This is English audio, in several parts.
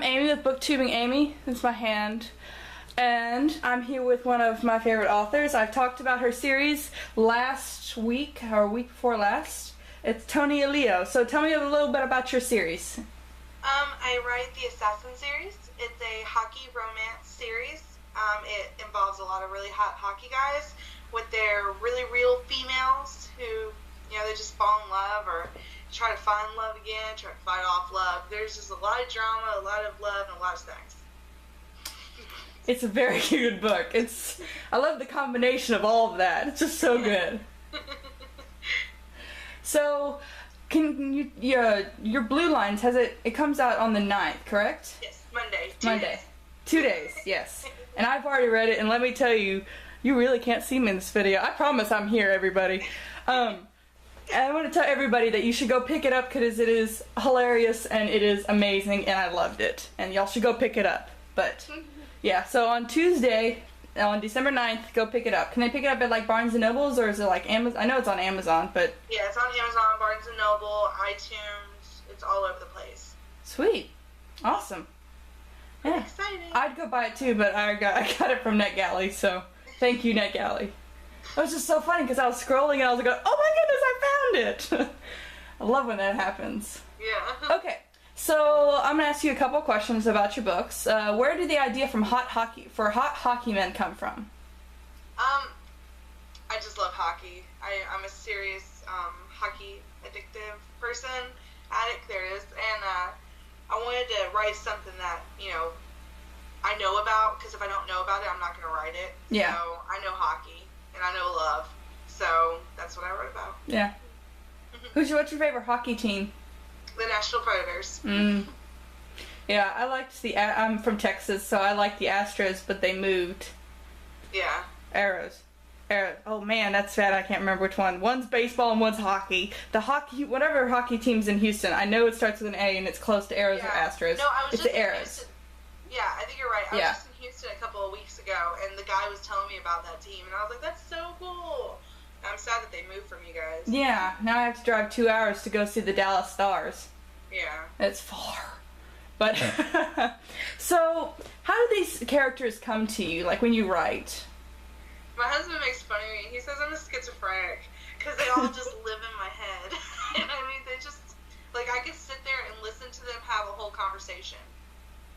Amy with BookTubing Amy. That's my hand. And I'm here with one of my favorite authors. I've talked about her series last week, or week before last. It's Toni Aleo. So tell me a little bit about your series. I write the Assassin series. It's a hockey romance series. It involves a lot of really hot hockey guys with their really real females who, they just fall in love or try to find love again, try to fight off love. There's just a lot of drama, a lot of love, and a lot of sex. It's a very good book. I love the combination of all of that. It's just so good. So, can you your Blue Lines it comes out on the 9th, correct? Yes, Monday. 2 days, yes. And I've already read it, and let me tell you, you really can't see me in this video. I promise I'm here, everybody. I want to tell everybody that you should go pick it up because it is hilarious and it is amazing, and I loved it. And y'all should go pick it up. But yeah, so on Tuesday, on December 9th, go pick it up. Can I pick it up at like Barnes & Noble's, or is it like Amazon? I know it's on Amazon, but... Yeah, it's on Amazon, Barnes & Noble, iTunes. It's all over the place. Sweet. Awesome. Yeah. Exciting. I'd go buy it too, but I got it from NetGalley, so thank you, NetGalley. It was just so funny because I was scrolling and I was like, oh my goodness, I found it! I love when that happens. Yeah. Okay. So I'm gonna ask you a couple questions about your books. Where did the idea for hot hockey men come from? I just love hockey. I'm a serious hockey addictive person, addict. There it is, and I wanted to write something that I know about, because if I don't know about it, I'm not gonna write it. Yeah. So I know hockey and I know love, so that's what I wrote about. Yeah. What's your favorite hockey team? The Nashville Predators. Yeah, I liked I'm from Texas, so I like the Astros, but they moved. Yeah. Arrows. Oh man, that's bad. I can't remember which one. One's baseball and one's hockey. Whatever hockey team's in Houston, I know it starts with an A and it's close to Arrows or Astros. No, I was it's just the in Arrows. Houston. Yeah, I think you're right. I was just in Houston a couple of weeks ago, and the guy was telling me about that team, and I was like, that's so cool. And I'm sad that they moved from you guys. Yeah, now I have to drive 2 hours to go see the Dallas Stars. Yeah. It's far. But, so, how do these characters come to you, like when you write? My husband makes fun of me. He says I'm a schizophrenic, because they all just live in my head. And I mean, they just, like, I could sit there and listen to them have a whole conversation.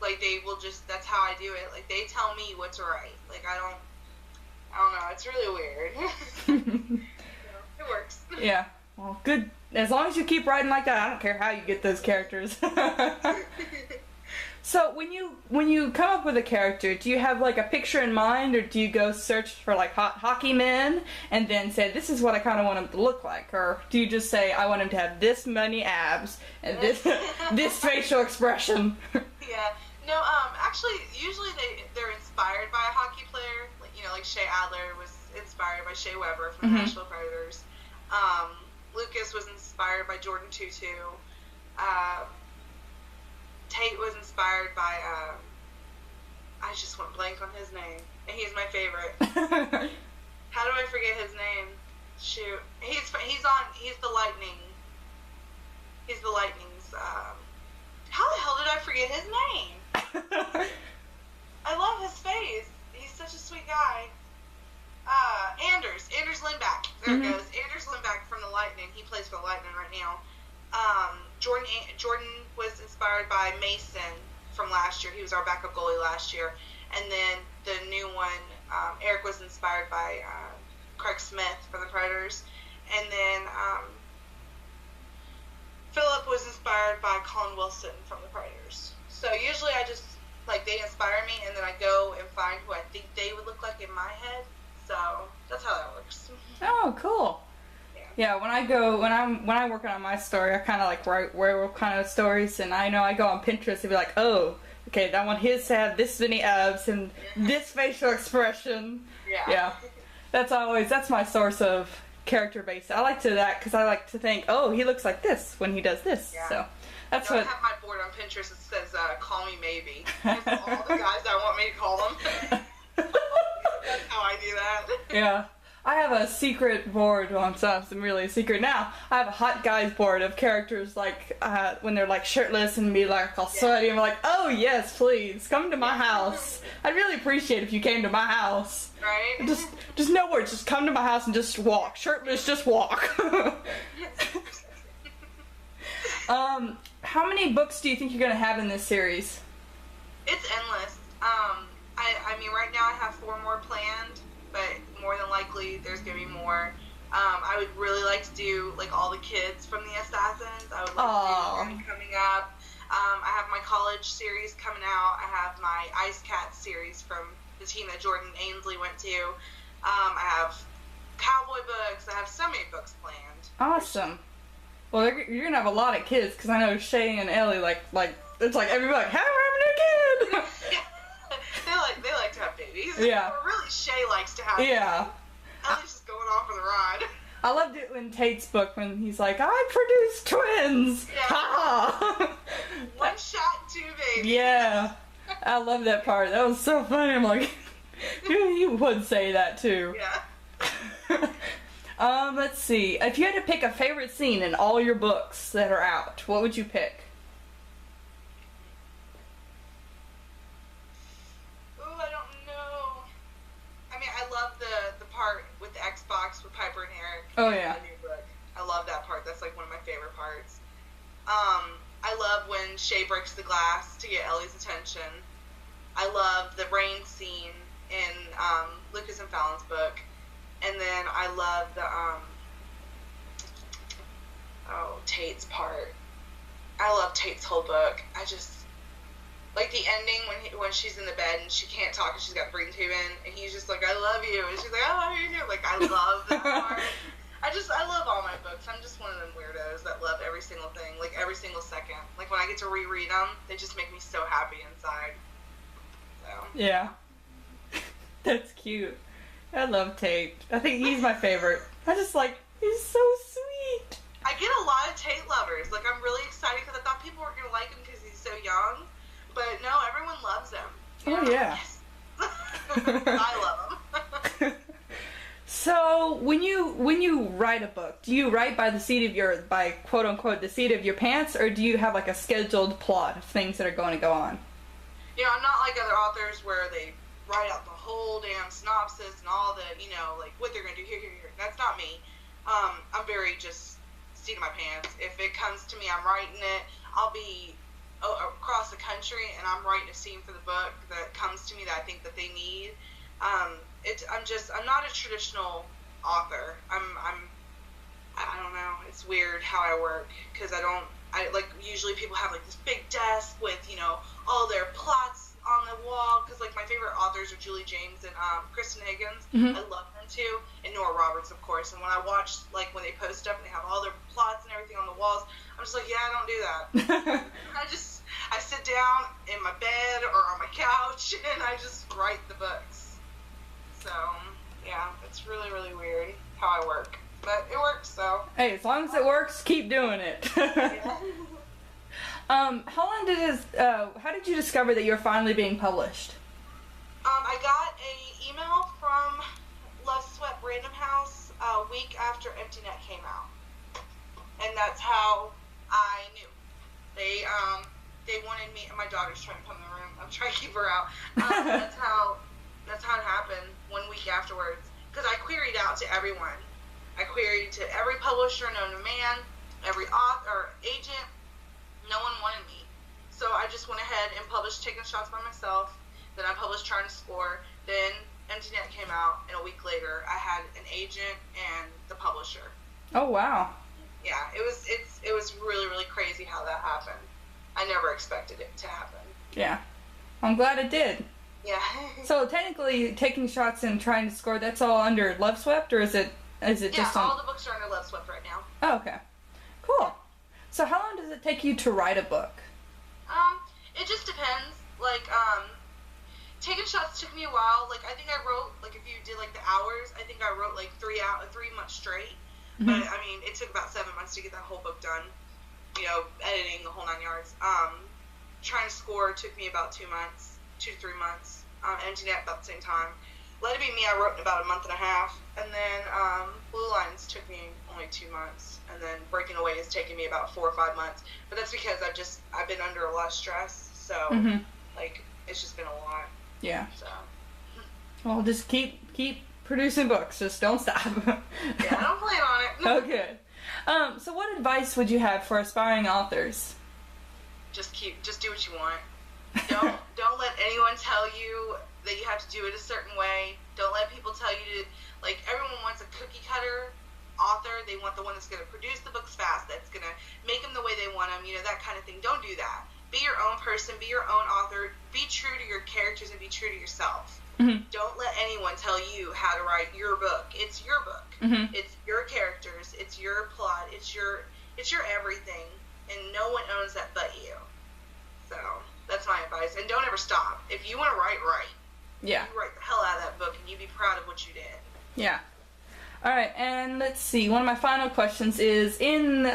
Like, they will just, that's how I do it. Like, they tell me what to write. Like, I don't know. It's really weird. It works. Yeah. Well, good. As long as you keep writing like that, I don't care how you get those characters. So, when you come up with a character, do you have, like, a picture in mind, or do you go search for, like, hot hockey men, and then say, this is what I kind of want him to look like? Or do you just say, I want him to have this many abs, and this facial expression? Yeah. No, actually, usually they're inspired by a hockey player. Like Shea Adler was inspired by Shea Weber from the Nashville Predators. Lucas was inspired by Jordan Tutu. Tate was inspired by, I just went blank on his name, and he's my favorite. How do I forget his name? Shoot. He's the Lightning. He's the Lightning's, how the hell did I forget his name? I love his face. He's such a sweet guy. Anders Lindback. There it goes. Anders Lindback from the Lightning. He plays for the Lightning right now. Jordan was inspired by Mason from last year. He was our backup goalie last year. And then the new one, Eric was inspired by Craig Smith from the Predators. And then Philip was inspired by Colin Wilson from the Predators. So usually I just, like, they inspire me, and then I go and find who I think they would look like in my head. So that's how that works. Oh, cool. Yeah, when I'm working on my story, I kind of like write werewolf kind of stories, and I know I go on Pinterest and be like, oh, okay, I want his to have this many abs and this facial expression. Yeah. That's my source of character base. I like to that because I like to think, oh, he looks like this when he does this. Yeah. So that's what. I have my board on Pinterest that says, call me maybe. It's all the guys I want me to call them. That's how I do that. Yeah. I have a secret board. Well, it's not really a secret now. I have a hot guys board of characters like when they're like shirtless and be like all sweaty. I'm like, oh yes, please come to my house. I'd really appreciate if you came to my house. Right? Just no words. Just come to my house and just walk. Shirtless, just walk. How many books do you think you're gonna have in this series? It's endless. I mean, right now I have 4 more planned, but more than likely there's gonna be more. I would really like to do like all the kids from the Assassins. I would like to do them coming up. I have my college series coming out. I have my Ice Cats series from the team that Jordan Ainsley went to. I have cowboy books. I have so many books planned. Awesome. Well, you're gonna have a lot of kids because I know Shay and Ellie like it's like everybody like, hey, we're having a kid. They like to have babies. Yeah. Or really, Shay likes to have babies. Ellie's just going off on the ride. I loved it in Tate's book when he's like, I produced twins. Yeah. Ha! One shot, 2 babies. Yeah. I love that part. That was so funny. I'm like, you would say that too. Yeah. Let's see. If you had to pick a favorite scene in all your books that are out, what would you pick? Ooh, I don't know. I mean, I love the part with the Xbox with Piper and Eric. Oh, yeah. In the new book. I love that part. That's like one of my favorite parts. I love when Shay breaks the glass to get Ellie's attention. I love the rain scene in Lucas and Fallon's book. And then I love the, Tate's part. I love Tate's whole book. I just, like the ending when she's in the bed and she can't talk and she's got the breathing tube in, and he's just like, I love you. And she's like, I love you too. Like, I love that part. I love all my books. I'm just one of them weirdos that love every single thing, like every single second. Like when I get to reread them, they just make me so happy inside. So. Yeah. That's cute. I love Tate. I think he's my favorite. He's so sweet. I get a lot of Tate lovers. Like, I'm really excited because I thought people were going to like him because he's so young. But no, everyone loves him. Oh, yeah. Yes. I love him. So, when you write a book, do you write by quote unquote the seat of your pants, or do you have like a scheduled plot of things that are going to go on? You know, I'm not like other authors where they write out the whole damn synopsis and all the, like what they're going to do here. That's not me. I'm very just seat of my pants. If it comes to me, I'm writing it. I'll be across the country and I'm writing a scene for the book that comes to me that I think that they need. I'm not a traditional author. I don't know. It's weird how I work because usually people have like this big desk with, all their plots on the wall, because like my favorite authors are Julie James and Kristen Higgins. Mm-hmm. I love them too, and Nora Roberts, of course. And when I watch like when they post stuff and they have all their plots and everything on the walls, I'm just like, yeah, I don't do that. I sit down in my bed or on my couch and I just write the books. So yeah, it's really, really weird how I work, but it works. So hey, as long as it works, keep doing it. Yeah. How did you discover that you're finally being published? I got an email from Love Sweat Random House a week after Empty Net came out, and that's how I knew. They wanted me. My daughter's trying to come in the room. I'm trying to keep her out. That's how it happened. 1 week afterwards, because I queried out to everyone. I queried to every publisher known to man, every author or agent. No one wanted me. So I just went ahead and published Taking Shots by myself. Then I published Trying to Score. Then Empty Net came out, and a week later I had an agent and the publisher. Oh, wow. Yeah, it was really, really crazy how that happened. I never expected it to happen. Yeah. I'm glad it did. Yeah. So technically, Taking Shots and Trying to Score, that's all under Love Swept, or is it just on... all the books are under Love Swept right now. Oh, okay. Cool. So how long does it take you to write a book? It just depends. Like, Taking Shots took me a while. Like, I think I wrote, like, if you did, like, the hours, I think I wrote, like, 3 months straight. Mm-hmm. But, I mean, it took about 7 months to get that whole book done. Editing the whole 9 yards. Trying to Score took me about 2 months, 2 to 3 months. Empty Net about the same time. Let It Be Me I wrote in about a month and a half, and then Blue Lines took me only 2 months, and then Breaking Away has taken me about 4 or 5 months. But that's because I've been under a lot of stress, so like it's just been a lot. Yeah. So. Well, just keep producing books. Just don't stop. Yeah, I don't plan on it. Okay. So what advice would you have for aspiring authors? Just do what you want. Don't let anyone tell you that you have to do it a certain way. Don't let people tell you to, like, everyone wants a cookie cutter author. They want the one that's going to produce the books fast, that's going to make them the way they want them, that kind of thing. Don't do that. Be your own person, be your own author, be true to your characters and be true to yourself. Don't let anyone tell you how to write your book. It's your book. It's your characters, it's your plot, it's your everything, and no one owns that but you. So that's my advice. And don't ever stop. If you want to write, Yeah. You write the hell out of that book, and you be proud of what you did. Yeah. All right, and let's see. One of my final questions is, in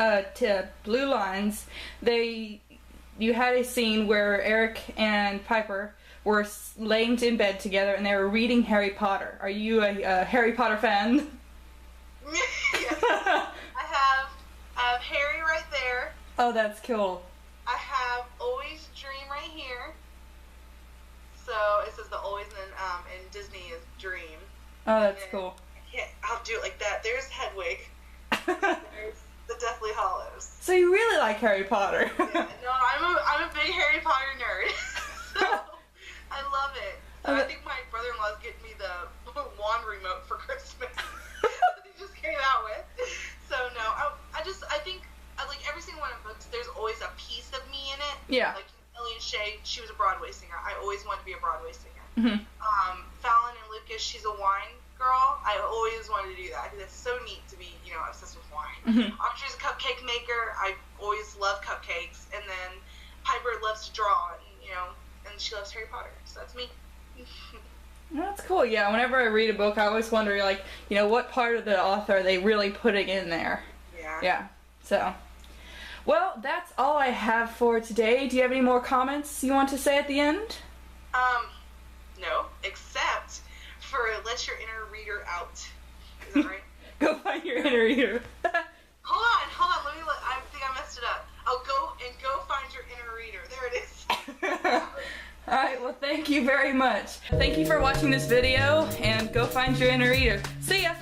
Blue Lines, you had a scene where Eric and Piper were laying in bed together, and they were reading Harry Potter. Are you a Harry Potter fan? Yes. I have Harry right there. Oh, that's cool. I have Always Dream right here. So it says the Always, and then in Disney is Dream. Oh, that's cool. Yeah, I'll do it like that. There's Hedwig. There's the Deathly Hallows. So you really like Harry Potter? Yeah, no, I'm a big Harry Potter nerd. So I love it. So I think my brother-in-law's getting me the wand remote for Christmas that he just came out with. So no, I think like every single one of the books, there's always a piece of me in it. Yeah. Like Ellie and Shay, she was a Broadway singer. I always wanted to be a Broadway singer. Fallon and Lucas, she's a wine girl. I always wanted to do that. I think that's so neat to be, obsessed with wine. Audrey's a cupcake maker. I always love cupcakes. And then Piper loves to draw, and she loves Harry Potter. So that's me. That's cool. Yeah, whenever I read a book, I always wonder, what part of the author are they really putting in there? Yeah. Yeah. So, well, that's all I have for today. Do you have any more comments you want to say at the end? No, except for let your inner reader out. Is that right? Go find your inner reader. Hold on. I think I messed it up. Go find your inner reader. There it is. Alright, well, thank you very much. Thank you for watching this video, and go find your inner reader. See ya!